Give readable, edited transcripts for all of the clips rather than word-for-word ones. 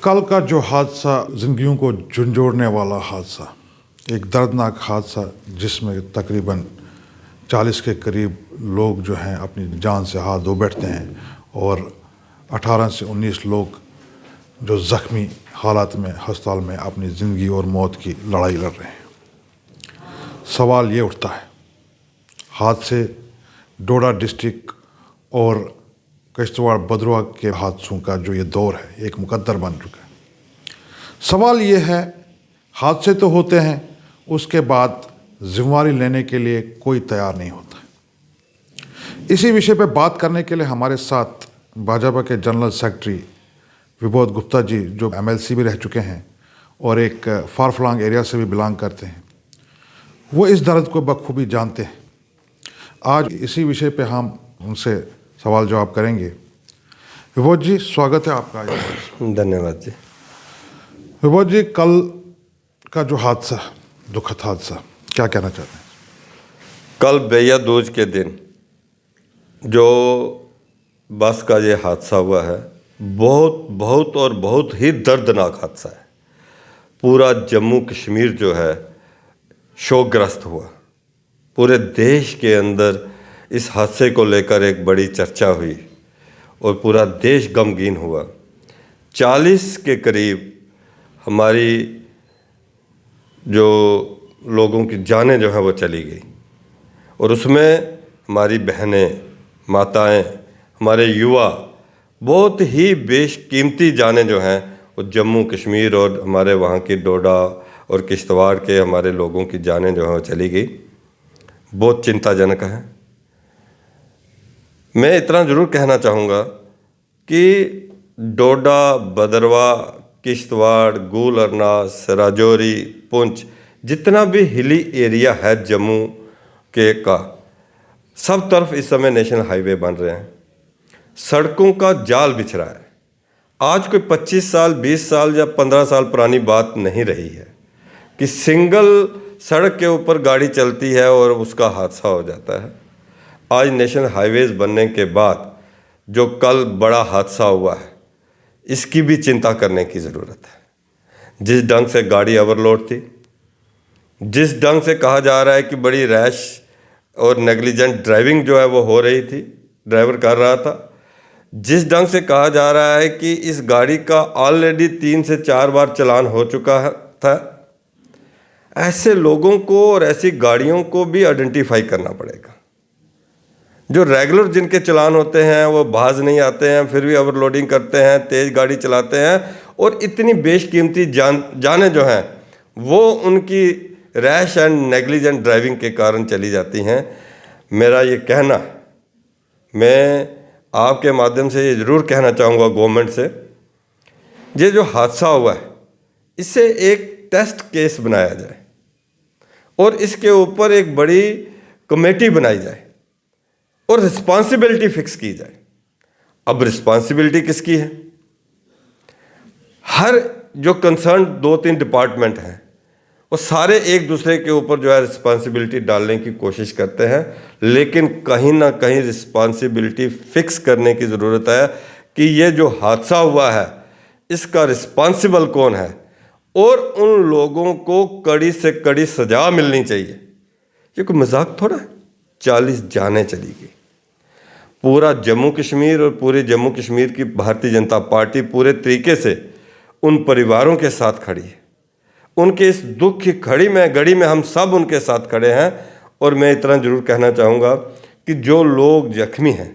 कल का जो हादसा ज़िंदगियों को झंझोड़ने वाला हादसा, एक दर्दनाक हादसा जिसमें तकरीबन 40 के करीब लोग जो हैं अपनी जान से हाथ धो बैठते हैं और 18 से 19 लोग जो ज़ख्मी हालात में अस्पताल में अपनी ज़िंदगी और मौत की लड़ाई लड़ रहे हैं। सवाल ये उठता है, हादसे डोडा डिस्ट्रिक्ट और किश्तवाड़ बदरवा के हादसों का जो ये दौर है एक मुकद्दर बन चुका है। सवाल ये है, हादसे तो होते हैं, उसके बाद जिम्मेवारी लेने के लिए कोई तैयार नहीं होता। इसी विषय पर बात करने के लिए हमारे साथ भाजपा के जनरल सेक्रेटरी विबोध गुप्ता जी, जो MLC भी रह चुके हैं और एक फार फ्लॉन्ग एरिया से भी बिलोंग करते हैं, वो इस दर्द को बखूबी जानते हैं। आज इसी विषय पे हम उनसे सवाल जवाब करेंगे। विबोध जी, स्वागत है आपका। धन्यवाद जी। विबोध जी, कल का जो हादसा, दुखद हादसा, क्या कहना चाहते हैं? कल भैया दूज के दिन जो बस का ये हादसा हुआ है, बहुत ही दर्दनाक हादसा है। पूरा जम्मू कश्मीर जो है शोकग्रस्त हुआ। पूरे देश के अंदर इस हादसे को लेकर एक बड़ी चर्चा हुई और पूरा देश गमगीन हुआ। 40 के करीब हमारी जो लोगों की जानें जो हैं वो चली गई और उसमें हमारी बहनें, माताएं, हमारे युवा, बहुत ही बेशकीमती जानें जो हैं वो जम्मू कश्मीर और हमारे वहाँ की डोडा और किश्तवाड़ के हमारे लोगों की जानें जो हैं वो चली गई। बहुत चिंताजनक है। मैं इतना ज़रूर कहना चाहूँगा कि डोडा, बदरवा, किश्तवाड़, गूल अरनास, राजौरी, पुंछ, जितना भी हिली एरिया है जम्मू के का, सब तरफ इस समय नेशनल हाईवे बन रहे हैं। सड़कों का जाल बिछ रहा है। आज कोई 25 साल, 20 साल या 15 साल पुरानी बात नहीं रही है कि सिंगल सड़क के ऊपर गाड़ी चलती है और उसका हादसा हो जाता है। आज नेशनल हाईवेज़ बनने के बाद जो कल बड़ा हादसा हुआ है, इसकी भी चिंता करने की ज़रूरत है। जिस ढंग से गाड़ी ओवरलोड थी, जिस ढंग से कहा जा रहा है कि बड़ी रैश और नेग्लिजेंट ड्राइविंग जो है वो हो रही थी, ड्राइवर कर रहा था, जिस ढंग से कहा जा रहा है कि इस गाड़ी का ऑलरेडी 3 से 4 बार चालान हो चुका था, ऐसे लोगों को और ऐसी गाड़ियों को भी आइडेंटिफाई करना पड़ेगा। जो रेगुलर जिनके चालान होते हैं वो बाज नहीं आते हैं, फिर भी ओवरलोडिंग करते हैं, तेज़ गाड़ी चलाते हैं और इतनी बेशकीमती जानें जो हैं वो उनकी रैश एंड नेग्लिजेंट ड्राइविंग के कारण चली जाती हैं। मेरा ये कहना, मैं आपके माध्यम से ये ज़रूर कहना चाहूँगा गवर्नमेंट से, ये जो हादसा हुआ है इससे एक टेस्ट केस बनाया जाए और इसके ऊपर एक बड़ी कमेटी बनाई जाए और रिस्पॉन्सिबिलिटी फिक्स की जाए। अब रिस्पॉन्सिबिलिटी किसकी है? हर जो कंसर्न 2-3 डिपार्टमेंट हैं वो सारे एक दूसरे के ऊपर जो है रिस्पॉन्सिबिलिटी डालने की कोशिश करते हैं, लेकिन कहीं ना कहीं रिस्पॉन्सिबिलिटी फिक्स करने की ज़रूरत है कि ये जो हादसा हुआ है इसका रिस्पॉन्सिबल कौन है और उन लोगों को कड़ी से कड़ी सज़ा मिलनी चाहिए। ये कोई मजाक थोड़ा है। 40 जानें चली गई। पूरा जम्मू कश्मीर और पूरे जम्मू कश्मीर की भारतीय जनता पार्टी पूरे तरीके से उन परिवारों के साथ खड़ी है। उनके इस दुख की घड़ी में हम सब उनके साथ खड़े हैं। और मैं इतना ज़रूर कहना चाहूँगा कि जो लोग जख्मी हैं,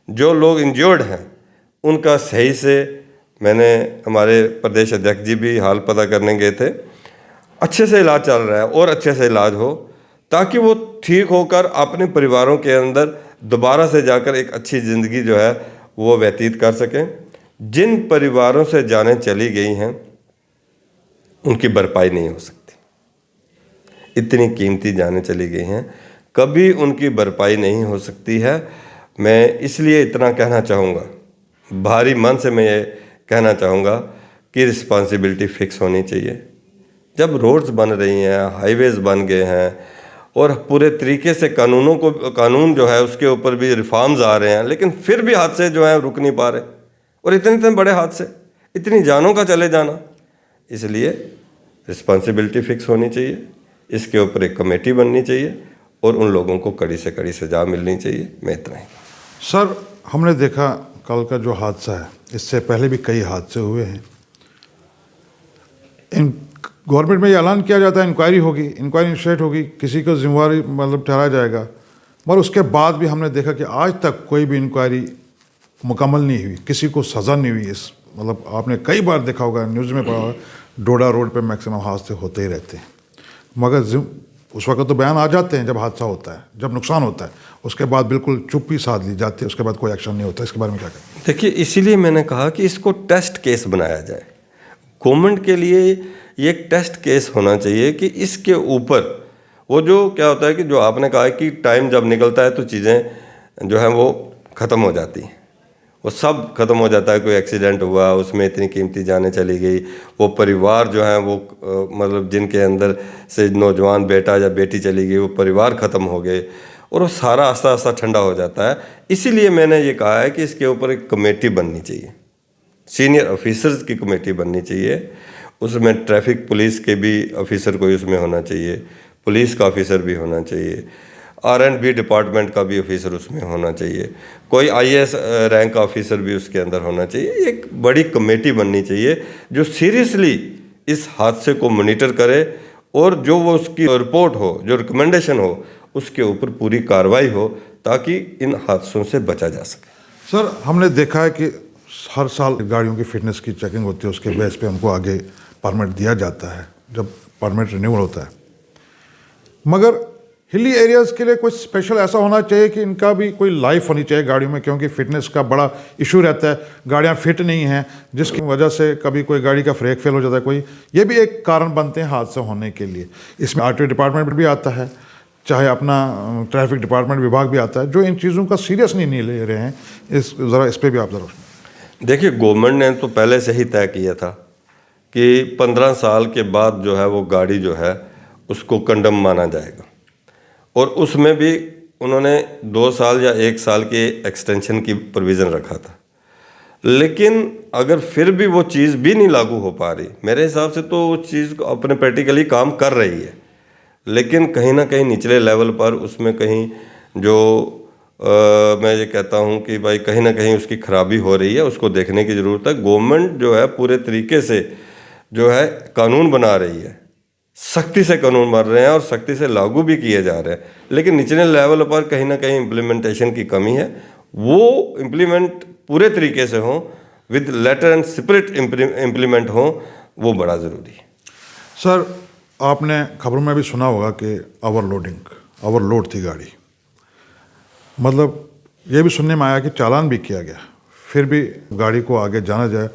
जो लोग इंजर्ड हैं, उनका सही से, मैंने हमारे प्रदेश अध्यक्ष जी भी हाल पता करने गए थे, अच्छे से इलाज चल रहा है और अच्छे से इलाज हो ताकि वो ठीक होकर अपने परिवारों के अंदर दोबारा से जाकर एक अच्छी ज़िंदगी जो है वो व्यतीत कर सकें। जिन परिवारों से जानें चली गई हैं उनकी भरपाई नहीं हो सकती। इतनी कीमती जानें चली गई हैं, कभी उनकी भरपाई नहीं हो सकती है। मैं इसलिए इतना कहना चाहूँगा, भारी मन से मैं ये कहना चाहूँगा कि रिस्पॉन्सिबिलिटी फिक्स होनी चाहिए। जब रोड्स बन रही हैं, हाईवेज़ बन गए हैं और पूरे तरीके से कानून जो है उसके ऊपर भी रिफॉर्म्स आ रहे हैं, लेकिन फिर भी हादसे जो हैं रुक नहीं पा रहे। और इतने इतने बड़े हादसे, इतनी जानों का चले जाना। इसलिए रिस्पॉन्सिबिलिटी फिक्स होनी चाहिए, इसके ऊपर एक कमेटी बननी चाहिए और उन लोगों को कड़ी से कड़ी सजा मिलनी चाहिए। मैं इतना ही। सर, हमने देखा कल का जो हादसा है, इससे पहले भी कई हादसे हुए हैं। इन गवर्नमेंट में ये ऐलान किया जाता है इंक्वायरी होगी, इंक्वायरी इनिशिएट होगी, किसी को जिम्मेवारी मतलब ठहराया जाएगा, मगर उसके बाद भी हमने देखा कि आज तक कोई भी इंक्वायरी मुकम्मल नहीं हुई, किसी को सज़ा नहीं हुई। इस मतलब आपने कई बार देखा होगा, न्यूज़ में पढ़ा होगा, डोडा रोड पे मैक्सिमम हादसे होते ही रहते हैं, मगर उस वक्त तो बयान आ जाते हैं जब हादसा होता है, जब नुकसान होता है, उसके बाद बिल्कुल चुप्पी साध ली जाती है, उसके बाद कोई एक्शन नहीं होता। इसके बारे में क्या कहें? देखिए, इसीलिए मैंने कहा कि इसको टेस्ट केस बनाया जाए। गवर्नमेंट के लिए ये एक टेस्ट केस होना चाहिए कि इसके ऊपर वो जो क्या होता है कि जो आपने कहा है कि टाइम जब निकलता है तो चीज़ें जो हैं वो ख़त्म हो जाती हैं, वो सब ख़त्म हो जाता है। कोई एक्सीडेंट हुआ, उसमें इतनी कीमती जानें चली गई, वो परिवार जो है वो मतलब जिनके अंदर से नौजवान बेटा या बेटी चली गई, वो परिवार ख़त्म हो गए और वो सारा आस्ता आस्ता ठंडा हो जाता है। इसीलिए मैंने ये कहा है कि इसके ऊपर एक कमेटी बननी चाहिए, सीनियर ऑफिसर्स की कमेटी बननी चाहिए। उसमें ट्रैफिक पुलिस के भी ऑफिसर कोई उसमें होना चाहिए, पुलिस का ऑफिसर भी होना चाहिए, R&B डिपार्टमेंट का भी ऑफिसर उसमें होना चाहिए, कोई IAS रैंक का ऑफिसर भी उसके अंदर होना चाहिए। एक बड़ी कमेटी बननी चाहिए जो सीरियसली इस हादसे को मॉनिटर करे और जो वो उसकी रिपोर्ट हो, जो रिकमेंडेशन हो, उसके ऊपर पूरी कार्रवाई हो ताकि इन हादसों से बचा जा सके। सर, हमने देखा है कि हर साल गाड़ियों की फिटनेस की चेकिंग होती है, उसके बेस पे हमको आगे परमिट दिया जाता है जब परमिट रिन्यूअल होता है, मगर हिली एरियाज़ के लिए कुछ स्पेशल ऐसा होना चाहिए कि इनका भी कोई लाइफ होनी चाहिए गाड़ियों में, क्योंकि फिटनेस का बड़ा इशू रहता है। गाड़ियाँ फिट नहीं हैं, जिसकी वजह से कभी कोई गाड़ी का ब्रेक फेल हो जाता है, कोई ये भी एक कारण बनते हैं हादसे होने के लिए। इसमें RTO डिपार्टमेंट भी आता है, चाहे अपना ट्रैफिक डिपार्टमेंट विभाग भी आता है, जो इन चीज़ों का सीरियस नहीं ले रहे हैं। इस पर भी आप ज़रा। देखिए, गवर्नमेंट ने तो पहले से ही तय किया था कि 15 साल के बाद जो है वो गाड़ी जो है उसको कंडम माना जाएगा, और उसमें भी उन्होंने 2 साल या 1 साल के एक्सटेंशन की प्रोविज़न रखा था। लेकिन अगर फिर भी वो चीज़ भी नहीं लागू हो पा रही, मेरे हिसाब से तो वो चीज़ अपने प्रैक्टिकली काम कर रही है, लेकिन कहीं ना कहीं निचले लेवल पर उसमें कहीं जो मैं ये कहता हूँ कि भाई कहीं ना कहीं उसकी खराबी हो रही है, उसको देखने की ज़रूरत है। गवर्नमेंट जो है पूरे तरीके से जो है कानून बना रही है, सख्ती से कानून बन रहे हैं और सख्ती से लागू भी किए जा रहे हैं, लेकिन निचले लेवल पर कहीं ना कहीं इम्प्लीमेंटेशन की कमी है। वो इम्प्लीमेंट पूरे तरीके से हो, with letter and spirit implement हो, वो बड़ा ज़रूरी है। सर, आपने खबरों में भी सुना होगा कि ओवरलोड थी गाड़ी, मतलब ये भी सुनने में आया कि चालान भी किया गया, फिर भी गाड़ी को आगे जाना जाए,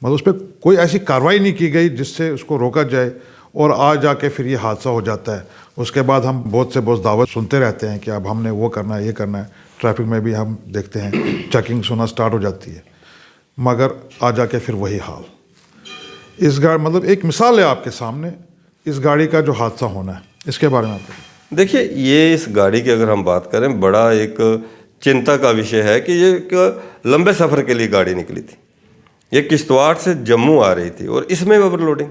मतलब उस पर कोई ऐसी कार्रवाई नहीं की गई जिससे उसको रोका जाए, और आ जाके फिर ये हादसा हो जाता है। उसके बाद हम बहुत से बहुत दावत सुनते रहते हैं कि अब हमने वो करना है, ये करना है। ट्रैफिक में भी हम देखते हैं चेकिंग सुना स्टार्ट हो जाती है, मगर आ जाके फिर वही हाल। इस गाड़ी मतलब एक मिसाल है आपके सामने, इस गाड़ी का जो हादसा होना है, इसके बारे में आप देखिए, ये इस गाड़ी की अगर हम बात करें, बड़ा एक चिंता का विषय है कि ये एक लंबे सफ़र के लिए गाड़ी निकली थी। ये किश्तवाड़ से जम्मू आ रही थी और इसमें ओवरलोडिंग।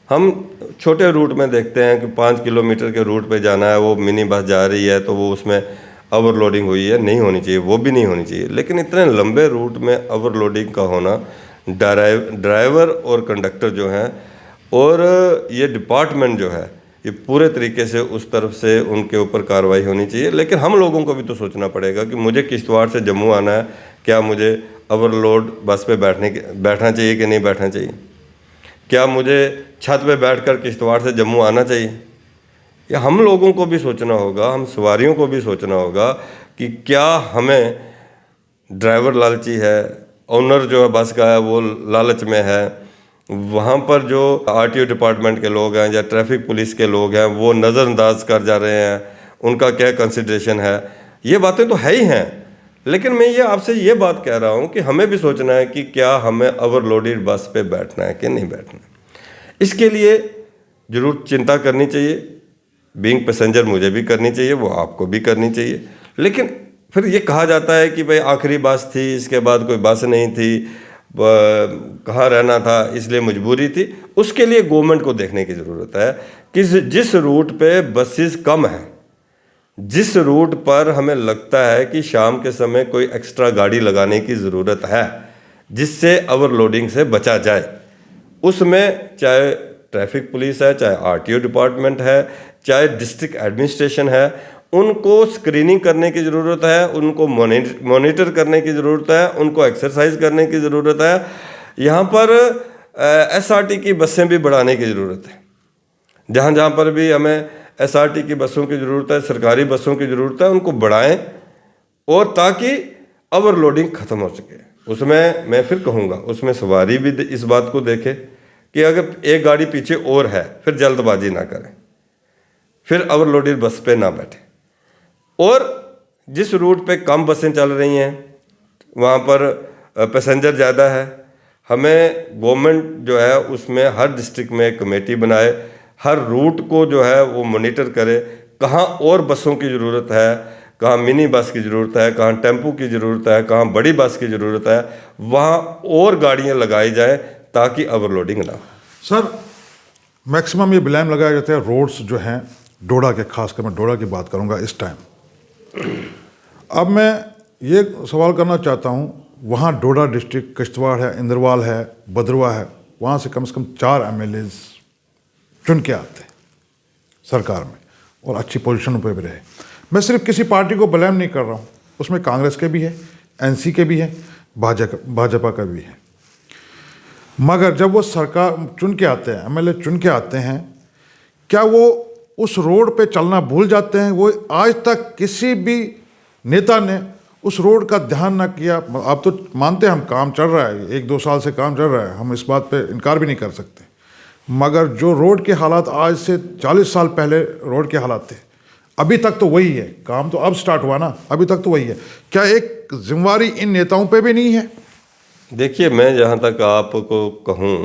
हम छोटे रूट में देखते हैं कि 5 किलोमीटर के रूट पे जाना है, वो मिनी बस जा रही है तो वो उसमें ओवरलोडिंग हुई है, नहीं होनी चाहिए, वो भी नहीं होनी चाहिए। लेकिन इतने लंबे रूट में ओवरलोडिंग का होना, ड्राइवर और कंडक्टर जो हैं और ये डिपार्टमेंट जो है, ये पूरे तरीके से उस तरफ से उनके ऊपर कार्रवाई होनी चाहिए। लेकिन हम लोगों को भी तो सोचना पड़ेगा कि मुझे किश्तवाड़ से जम्मू आना है, क्या मुझे ओवरलोड बस पे बैठना चाहिए कि नहीं बैठना चाहिए? क्या मुझे छत पे बैठकर किश्तवाड़ से जम्मू आना चाहिए? या हम लोगों को भी सोचना होगा, हम सवारियों को भी सोचना होगा कि क्या हमें ड्राइवर लालची है, ओनर जो है बस का है वो लालच में है, वहाँ पर जो RTO डिपार्टमेंट के लोग हैं या ट्रैफिक पुलिस के लोग हैं वो नज़रअंदाज कर जा रहे हैं, उनका क्या कंसिडरेशन है? ये बातें तो है ही हैं, लेकिन मैं ये आपसे ये बात कह रहा हूँ कि हमें भी सोचना है कि क्या हमें ओवरलोडेड बस पे बैठना है कि नहीं बैठना है। इसके लिए ज़रूर चिंता करनी चाहिए, बीइंग पैसेंजर मुझे भी करनी चाहिए, वो आपको भी करनी चाहिए। लेकिन फिर ये कहा जाता है कि भाई आखिरी बस थी, इसके बाद कोई बस नहीं थी, कहाँ रहना था, इसलिए मजबूरी थी। उसके लिए गवर्नमेंट को देखने की ज़रूरत है कि जिस रूट पे बसेस कम हैं, जिस रूट पर हमें लगता है कि शाम के समय कोई एक्स्ट्रा गाड़ी लगाने की ज़रूरत है जिससे ओवरलोडिंग से बचा जाए, उसमें चाहे ट्रैफिक पुलिस है, चाहे आरटीओ डिपार्टमेंट है, चाहे डिस्ट्रिक्ट एडमिनिस्ट्रेशन है, उनको स्क्रीनिंग करने की ज़रूरत है, उनको मॉनिटर करने की ज़रूरत है, उनको एक्सरसाइज करने की ज़रूरत है। यहाँ पर एसआरटी की बसें भी बढ़ाने की ज़रूरत है। जहाँ जहाँ पर भी हमें एसआरटी की बसों की ज़रूरत है, सरकारी बसों की ज़रूरत है, उनको बढ़ाएं और ताकि ओवरलोडिंग ख़त्म हो सके। उसमें मैं फिर कहूँगा, उसमें सवारी भी इस बात को देखे कि अगर एक गाड़ी पीछे और है, फिर जल्दबाजी ना करें, फिर ओवरलोडेड बस पे ना बैठे। और जिस रूट पे कम बसें चल रही हैं, वहाँ पर पैसेंजर ज़्यादा है, हमें गवर्नमेंट जो है उसमें हर डिस्ट्रिक्ट में एक कमेटी बनाए, हर रूट को जो है वो मॉनिटर करे, कहाँ और बसों की ज़रूरत है, कहाँ मिनी बस की ज़रूरत है, कहाँ टेम्पो की ज़रूरत है, कहाँ बड़ी बस की ज़रूरत है, वहाँ और गाड़ियाँ लगाई जाएँ ताकि ओवरलोडिंग ना हो। सर, मैक्सिमम ये ब्लेम लगाया जाता है रोड्स जो हैं डोडा के, खासकर मैं डोडा की बात करूंगा इस टाइम। अब मैं ये सवाल करना चाहता हूँ, वहाँ डोडा डिस्ट्रिक्ट, किश्तवाड़ है, इंद्रवाल है, भदरवा है, वहाँ से कम 4 एमएलएज चुन के आते हैं सरकार में और अच्छी पोजीशन पे भी रहे। मैं सिर्फ किसी पार्टी को ब्लेम नहीं कर रहा हूँ, उसमें कांग्रेस के भी है, एनसी के भी है, भाजपा का भी है। मगर जब वो सरकार चुन के आते हैं, एमएलए चुन के आते हैं, क्या वो उस रोड पे चलना भूल जाते हैं? वो आज तक किसी भी नेता ने उस रोड का ध्यान ना किया। आप तो मानते हैं हम काम चल रहा है, 1-2 साल से काम चल रहा है, हम इस बात पे इनकार भी नहीं कर सकते। मगर जो रोड के हालात आज से 40 साल पहले रोड के हालात थे, अभी तक तो वही है। काम तो अब स्टार्ट हुआ ना, अभी तक तो वही है। क्या एक जिम्मेवारी इन नेताओं पे भी नहीं है? देखिए, मैं जहाँ तक आपको कहूँ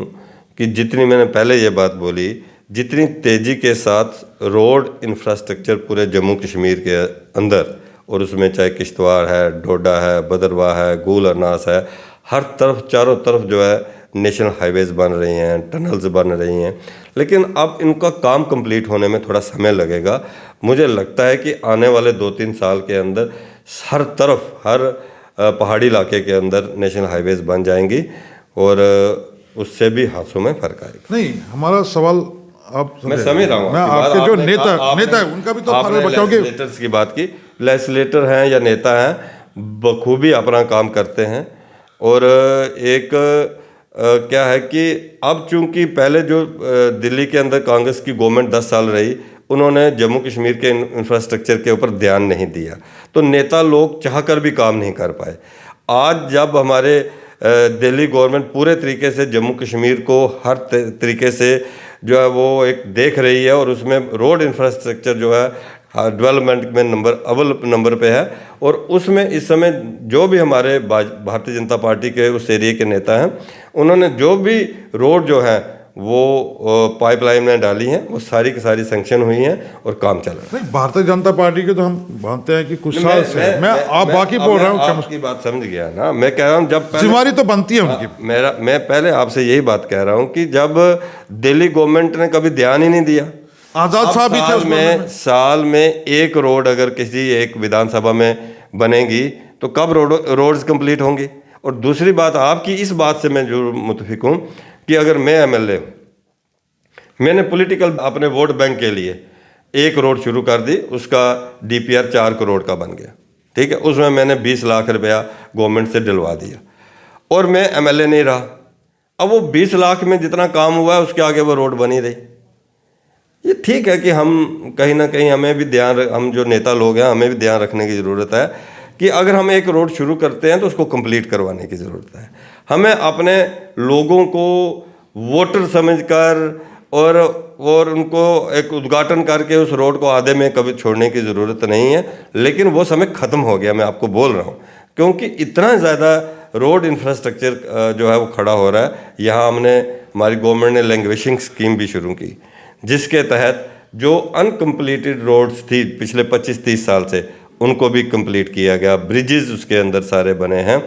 कि जितनी मैंने पहले ये बात बोली, जितनी तेज़ी के साथ रोड इंफ्रास्ट्रक्चर पूरे जम्मू कश्मीर के अंदर, और उसमें चाहे किश्तवाड़ है, डोडा है, भदरवा है, गूल अरनास है, हर तरफ चारों तरफ जो है नेशनल हाईवेज़ बन रही हैं, टनल्स बन रही हैं, लेकिन अब इनका काम कंप्लीट होने में थोड़ा समय लगेगा। मुझे लगता है कि आने वाले 2-3 साल के अंदर हर तरफ, हर पहाड़ी इलाके के अंदर नेशनल हाईवेज़ बन जाएंगी और उससे भी हादसों में फर्क आएगा। नहीं, हमारा सवाल आप मैं समझ रहा हूँ, मैं आपके जो नेता है उनका भी तो फर्क बचाओ कि लेजिस्लेटर्स की बात की, लेजिस्लेटर हैं या नेता हैं, बखूबी अपना काम करते हैं। और एक क्या है कि अब चूंकि पहले जो दिल्ली के अंदर कांग्रेस की गवर्नमेंट 10 साल रही, उन्होंने जम्मू कश्मीर के इंफ्रास्ट्रक्चर के ऊपर ध्यान नहीं दिया, तो नेता लोग चाहकर भी काम नहीं कर पाए। आज जब हमारे दिल्ली गवर्नमेंट पूरे तरीके से जम्मू कश्मीर को हर तरीके से जो है वो एक देख रही है, और उसमें रोड इंफ्रास्ट्रक्चर जो है डेवलपमेंट में अव्वल नंबर पे है, और उसमें इस समय जो भी हमारे भारतीय जनता पार्टी के उस एरिया के नेता हैं, उन्होंने जो भी रोड जो है वो पाइपलाइन में डाली हैं, वो सारी की सारी सैंक्शन हुई हैं और काम चल रहा है। नहीं, भारतीय जनता पार्टी के तो हम मानते हैं कि कुछ साल से मैं आप बाकी बोल रहा हूँ, आपकी बात समझ गया ना। मैं कह रहा हूँ जब जिम्मेवारी तो बनती है उनकी। मैं पहले आपसे यही बात कह रहा हूँ कि जब दिल्ली गवर्नमेंट ने कभी ध्यान ही नहीं दिया, आजाद साहब भी थे, साल में एक रोड अगर किसी एक विधानसभा में बनेगी तो कब रोड्स कंप्लीट होंगी। और दूसरी बात, आपकी इस बात से मैं जरूर मुतफिक हूँ कि अगर मैं एमएलए हूँ, मैंने पॉलिटिकल अपने वोट बैंक के लिए एक रोड शुरू कर दी, उसका डीपीआर 4 करोड़ का बन गया, ठीक है, उसमें मैंने 20 लाख रुपया गवर्नमेंट से दिलवा दिया, और मैं एमएलए नहीं रहा। अब वो 20 लाख में जितना काम हुआ है उसके आगे वो रोड बनी रही। ये ठीक है कि हम कहीं ना कहीं हमें भी हम जो नेता लोग हैं, हमें भी ध्यान रखने की ज़रूरत है कि अगर हम एक रोड शुरू करते हैं तो उसको कंप्लीट करवाने की ज़रूरत है। हमें अपने लोगों को वोटर समझकर और उनको एक उद्घाटन करके उस रोड को आधे में कभी छोड़ने की ज़रूरत नहीं है, लेकिन वो समय ख़त्म हो गया, मैं आपको बोल रहा हूँ, क्योंकि इतना ज़्यादा रोड इंफ्रास्ट्रक्चर जो है वो खड़ा हो रहा है। यहाँ हमारी गवर्नमेंट ने लैंग्वेजिंग स्कीम भी शुरू की, जिसके तहत जो अनकम्प्लीटेड रोड्स थी पिछले 25-30 साल से, उनको भी कंप्लीट किया गया, ब्रिजेस उसके अंदर सारे बने हैं।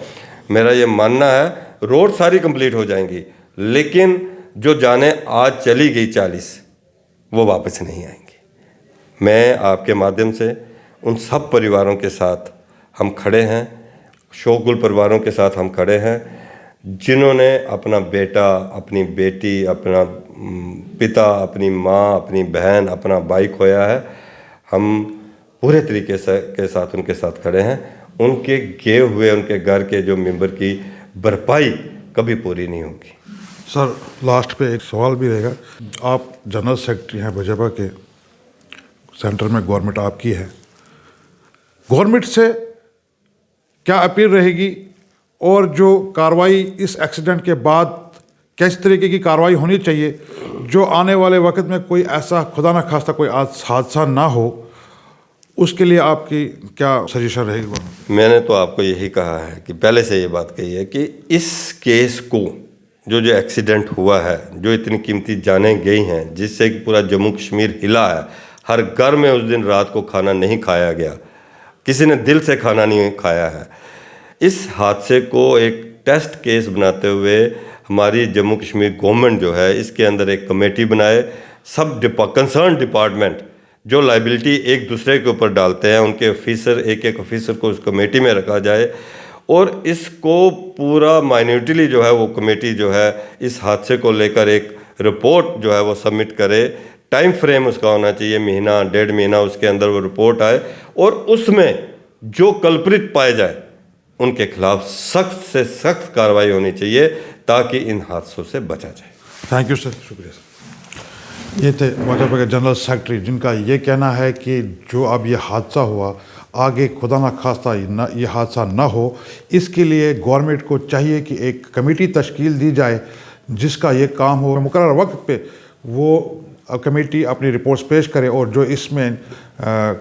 मेरा ये मानना है रोड सारी कंप्लीट हो जाएंगी, लेकिन जो जानें आज चली गई 40 वो वापस नहीं आएंगी। मैं आपके माध्यम से उन सब परिवारों के साथ हम खड़े हैं, शोकगुल परिवारों के साथ हम खड़े हैं जिन्होंने अपना बेटा, अपनी बेटी, अपना पिता, अपनी माँ, अपनी बहन, अपना भाई खोया है। हम पूरे तरीके से के साथ उनके साथ खड़े हैं। उनके गए हुए उनके घर के जो मेंबर की भरपाई कभी पूरी नहीं होगी। सर, लास्ट पे एक सवाल भी रहेगा। आप जनरल सेक्रेटरी हैं भाजपा के, सेंटर में गवर्नमेंट आपकी है, गवर्नमेंट से क्या अपील रहेगी और जो कार्रवाई इस एक्सीडेंट के बाद किस तरीके की कार्रवाई होनी चाहिए जो आने वाले वक्त में कोई ऐसा खुदा न खास्ता कोई हादसा ना हो, उसके लिए आपकी क्या सजेशन रहेगी? मैंने तो आपको यही कहा है कि पहले से ये बात कही है कि इस केस को जो एक्सीडेंट हुआ है, जो इतनी कीमती जानें गई हैं, जिससे कि पूरा जम्मू कश्मीर हिला है, हर घर में उस दिन रात को खाना नहीं खाया गया, किसी ने दिल से खाना नहीं खाया है। इस हादसे को एक टेस्ट केस बनाते हुए हमारी जम्मू कश्मीर गवर्नमेंट जो है इसके अंदर एक कमेटी बनाए, सब कंसर्न डिपार्टमेंट जो लाइबिलिटी एक दूसरे के ऊपर डालते हैं उनके ऑफिसर, एक एक ऑफिसर को उस कमेटी में रखा जाए और इसको पूरा माइन्यूटली जो है वो कमेटी जो है इस हादसे को लेकर एक रिपोर्ट जो है वो सबमिट करे। टाइम फ्रेम उसका होना चाहिए, महीना 1.5 महीना उसके अंदर वो रिपोर्ट आए और उसमें जो कल्प्रिट पाए जाए उनके खिलाफ सख्त से सख्त कार्रवाई होनी चाहिए ताकि इन हादसों से बचा जाए। थैंक यू सर, शुक्रिया सर। ये थे भाजपा के जनरल सेक्रेटरी जिनका ये कहना है कि जो अब ये हादसा हुआ, आगे खुदा न खास्ता ये हादसा ना हो, इसके लिए गवर्नमेंट को चाहिए कि एक कमेटी तश्कील दी जाए जिसका ये काम हो, मुकर्रर वक्त पे वो कमेटी अपनी रिपोर्ट्स पेश करे और जो इसमें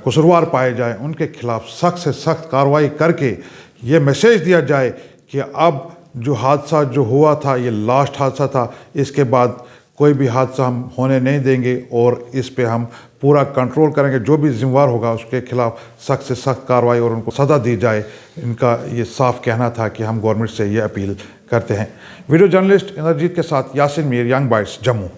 कसूरवार पाए जाए उनके खिलाफ सख्त से सख्त कार्रवाई करके ये मैसेज दिया जाए कि अब जो हादसा जो हुआ था ये लास्ट हादसा था, इसके बाद कोई भी हादसा हम होने नहीं देंगे और इस पे हम पूरा कंट्रोल करेंगे। जो भी जिम्मेवार होगा उसके खिलाफ सख्त से सख्त कार्रवाई और उनको सज़ा दी जाए। इनका ये साफ कहना था कि हम गवर्नमेंट से ये अपील करते हैं। वीडियो जर्नलिस्ट इंद्रजीत के साथ यासिन मीर, यंग बाइट्स, जम्मू।